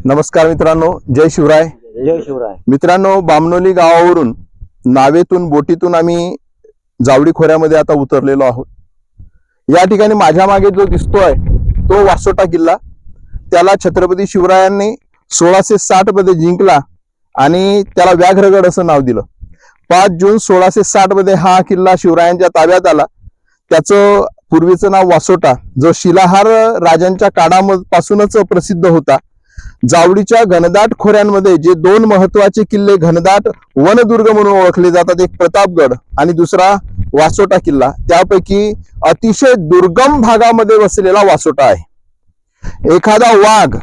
नमस्कार मित्रांनो, जय शिवराय. जय शिवराय. मित्रांनो, बामनोली गावावरून नावेतून बोटीतून आम्ही जावडी खोऱ्यामध्ये आता उतरलेलो आहोत. या ठिकाणी माझ्या मागे जो दिसतोय तो वासोटा किल्ला. त्याला छत्रपती शिवरायांनी 1660 मध्ये जिंकला आणि त्याला व्याघ्रगड असं नाव दिलं. 5 जून 1660 मध्ये हा किल्ला शिवरायांच्या ताब्यात आला. त्याचं पूर्वीचं नाव वासोटा, जो शिलाहार राजांच्या काळापासूनच प्रसिद्ध होता. जावडीच्या घनदाट खोऱ्यांमध्ये जे 2 महत्वाचे किल्ले घनदाट वनदुर्ग म्हणून ओळखले जातात, एक प्रतापगड आणि दुसरा वासोटा किल्ला, त्यापैकी अतिशय दुर्गम भागामध्ये वसलेला वासोटा आहे. एखादा वाघ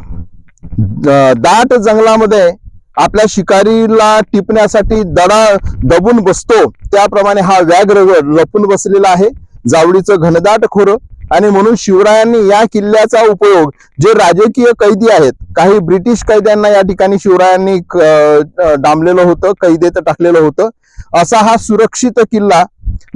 दाट जंगलामध्ये आपल्या शिकारीला टिपण्यासाठी दबून बसतो, त्याप्रमाणे हा व्याघ्रगड लपून बसलेला आहे, जावडीचं घनदाट खोरं. आणि म्हणून शिवरायांनी या किल्ल्याचा उपयोग, जे राजकीय कैदी आहेत, काही ब्रिटिश कैद्यांना या ठिकाणी शिवरायांनी डांबलेलं होतं, कैदेत टाकलेलं होतं, असा हा सुरक्षित किल्ला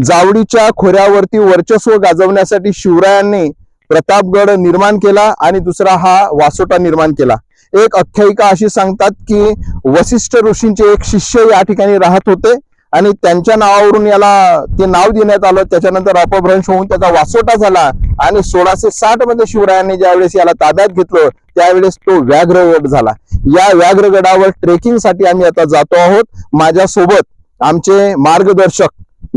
जावडीच्या खोऱ्यावरती वर्चस्व गाजवण्यासाठी शिवरायांनी प्रतापगड निर्माण केला आणि दुसरा हा वासोटा निर्माण केला. एक आख्यायिका अशी सांगतात की वसिष्ठ ऋषींचे एक शिष्य या ठिकाणी राहत होते आणि त्यांच्या नावावरून याला ते नाव देण्यात आलं. त्याच्यानंतर अपभ्रंश होऊन त्याचा वासोटा झाला आणि 1660 मध्ये शिवरायांनी ज्यावेळेस याला ताब्यात घेतलं त्यावेळेस तो व्याघ्रगड झाला. या व्याघ्रगडावर ट्रेकिंगसाठी आम्ही आता जातो आहोत. माझ्यासोबत आमचे मार्गदर्शक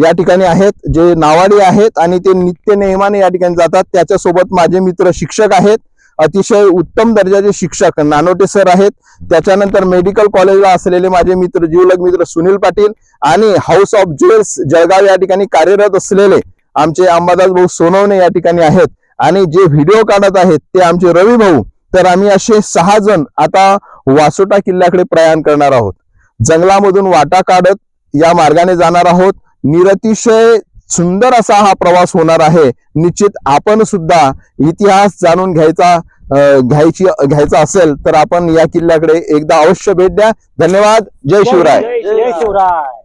या ठिकाणी आहेत, जे नावाडी आहेत आणि ते नित्य नेमाने या ठिकाणी जातात. त्याच्यासोबत माझे मित्र शिक्षक आहेत, अतिशय उत्तम दर्जाचे शिक्षक नानोटे सर आहेत. त्याच्यानंतर मेडिकल कॉलेजला असलेले माझे मित्र जीवलग मित्र सुनील पाटील आणि हाऊस ऑफ ज्वेल्स जळगाव या ठिकाणी कार्यरत असलेले आमचे अंबादास भाऊ सोनवणे या ठिकाणी आहेत. आणि जे व्हिडिओ काढत आहेत ते आमचे रवी भाऊ. तर आम्ही असे 6 जण आता वासोटा किल्ल्याकडे प्रयाण करणार आहोत. जंगलामधून वाटा काढत या मार्गाने जाणार आहोत. निरतिशय सुंदर असा हा प्रवास होणार आहे. निश्चित आपण सुद्धा इतिहास जाणून घ्यायचा असेल तर आपण या किल्ल्याकडे एकदा अवश्य भेट द्या. धन्यवाद. जय शिवराय. जय शिवराय.